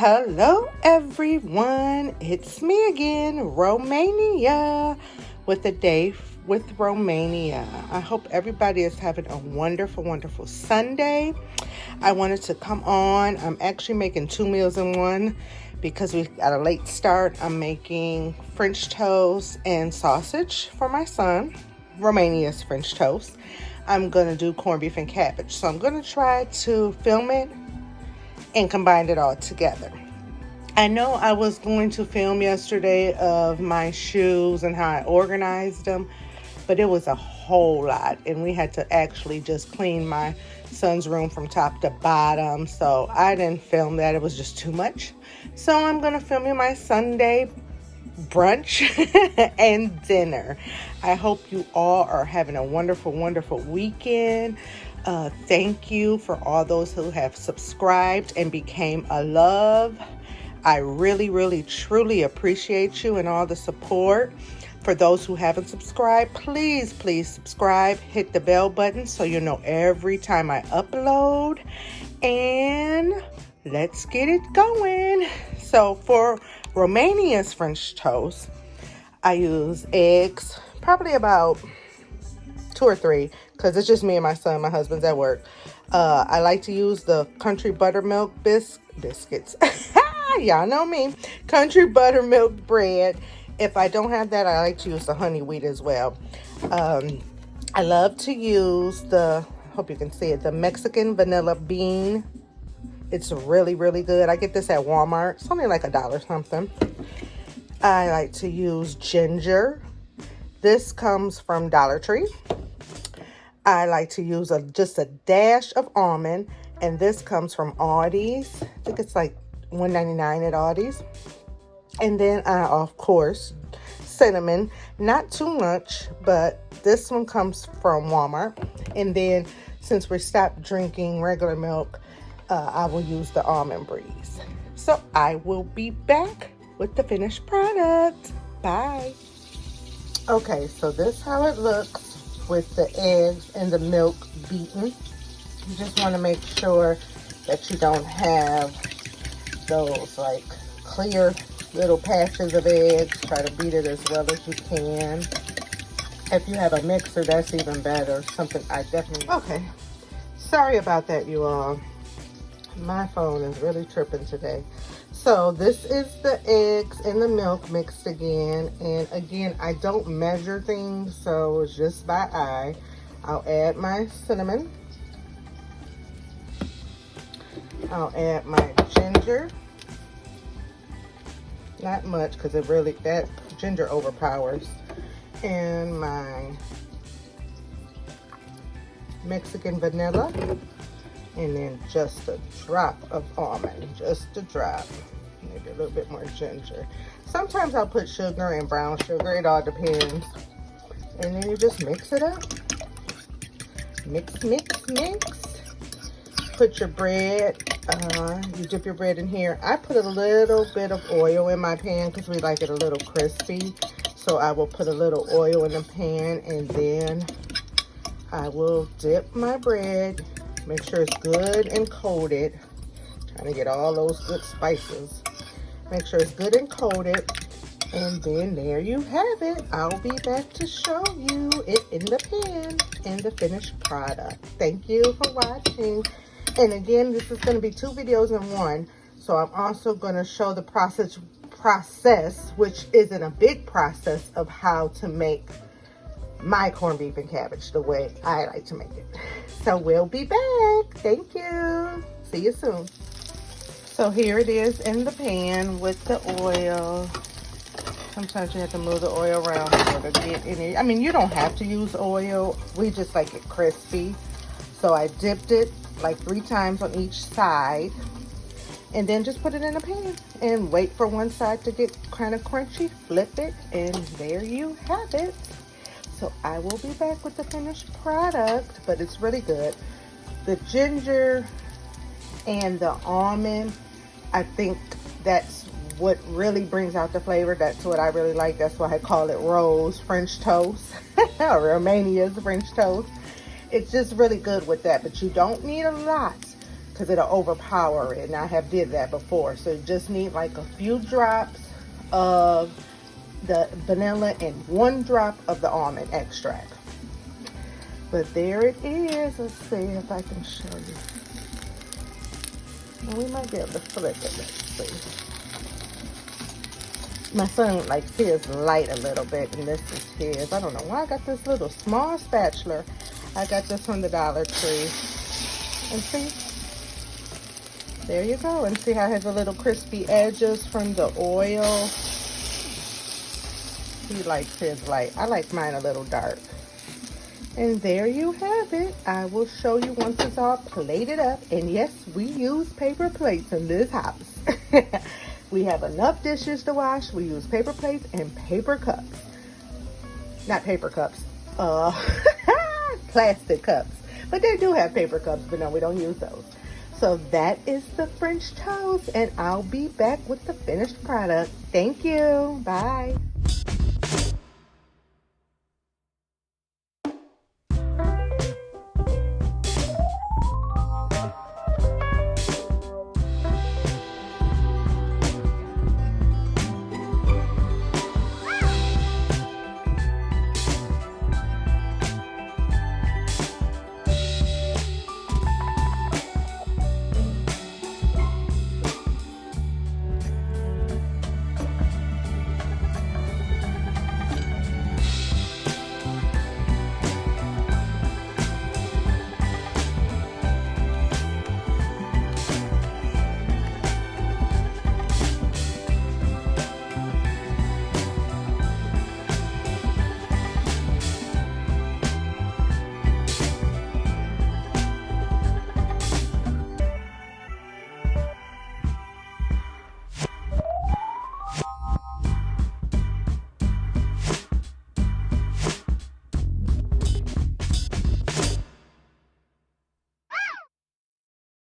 Hello everyone, it's me again, Romania, with A Day with Romania. I hope everybody is having a wonderful, wonderful Sunday. I wanted to come on. I'm actually making two meals in one because we got a late start. I'm making French toast and sausage for my son, Romania's French toast. I'm going to do corned beef and cabbage. So I'm going to try to film it and combined it all together. I know I was going to film yesterday of my shoes and how I organized them, but it was a whole lot, and we had to actually just clean my son's room from top to bottom, so I didn't film that. It was just too much. So I'm going to film you my Sunday brunch and dinner. I hope you all are having a wonderful, wonderful weekend. Thank you for all those who have subscribed and became a love. I really, really, truly appreciate you and all the support. For those who haven't subscribed, please, please subscribe. Hit the bell button so you know every time I upload. And let's get it going. So for Romania's French toast, I use eggs, probably about 2 or 3, because it's just me and my son. My husband's at work. I like to use the country buttermilk biscuits. Y'all know me. Country buttermilk bread. If I don't have that, I like to use the honey wheat as well. I love to use hope you can see it, the Mexican vanilla bean. It's really, really good. I get this at Walmart. It's only like $1 something. I like to use ginger. This comes from Dollar Tree. I like to use just a dash of almond, and this comes from Aldi's. I think it's like $1.99 at Aldi's. And then of course, cinnamon. Not too much, but this one comes from Walmart. And then since we stopped drinking regular milk, I will use the Almond Breeze. So I will be back with the finished product. Bye. Okay, so this is how it looks with the eggs and the milk beaten. You just want to make sure that you don't have those like clear little patches of eggs. Try to beat it as well as you can. If you have a mixer, that's even better. Something I definitely... Okay, sorry about that, you all. My phone is really tripping today. So this is the eggs and the milk mixed again. And again, I don't measure things, so it's just by eye. I'll add my cinnamon. I'll add my ginger. Not much, because that ginger overpowers. And my Mexican vanilla. And then just a drop of almond, just a drop, maybe a little bit more ginger. Sometimes I'll put sugar and brown sugar, it all depends. And then you just mix it up. Mix, mix, mix. Put your bread, you dip your bread in here. I put a little bit of oil in my pan because we like it a little crispy. So I will put a little oil in the pan, and then I will dip my bread. Make sure it's good and coated. Trying to get all those good spices. Make sure it's good and coated. And then there you have it. I'll be back to show you it in the pan and the finished product. Thank you for watching. And again, this is going to be 2 videos in one. So I'm also going to show the process, which isn't a big process, of how to make my corned beef and cabbage the way I like to make it. So we'll be back. Thank you. See you soon. So here it is in the pan with the oil. Sometimes you have to move the oil around to get in it. I mean, you don't have to use oil. We just like it crispy. So I dipped it like 3 times on each side. And then just put it in a pan and wait for one side to get kind of crunchy. Flip it, and there you have it. So I will be back with the finished product, but it's really good. The ginger and the almond, I think that's what really brings out the flavor. That's what I really like. That's why I call it Rose French toast, or Romania's French toast. It's just really good with that, but you don't need a lot, because it'll overpower it, and I have did that before. So you just need like a few drops of the vanilla and 1 drop of the almond extract. But there it is. Let's see if I can show you. Well, we might be able to flip it. Let's see. My son likes his light a little bit, and this is his. I don't know why I got this little small spatula. I got this from the Dollar Tree. And see? There you go. And see how it has a little crispy edges from the oil? He likes his light. I like mine a little dark. And there you have it. I will show you once it's all plated up. And yes, we use paper plates in this house. We have enough dishes to wash. We use paper plates and paper cups. Not paper cups. Plastic cups. But they do have paper cups, but no, we don't use those. So that is the French toast, and I'll be back with the finished product. Thank you. Bye.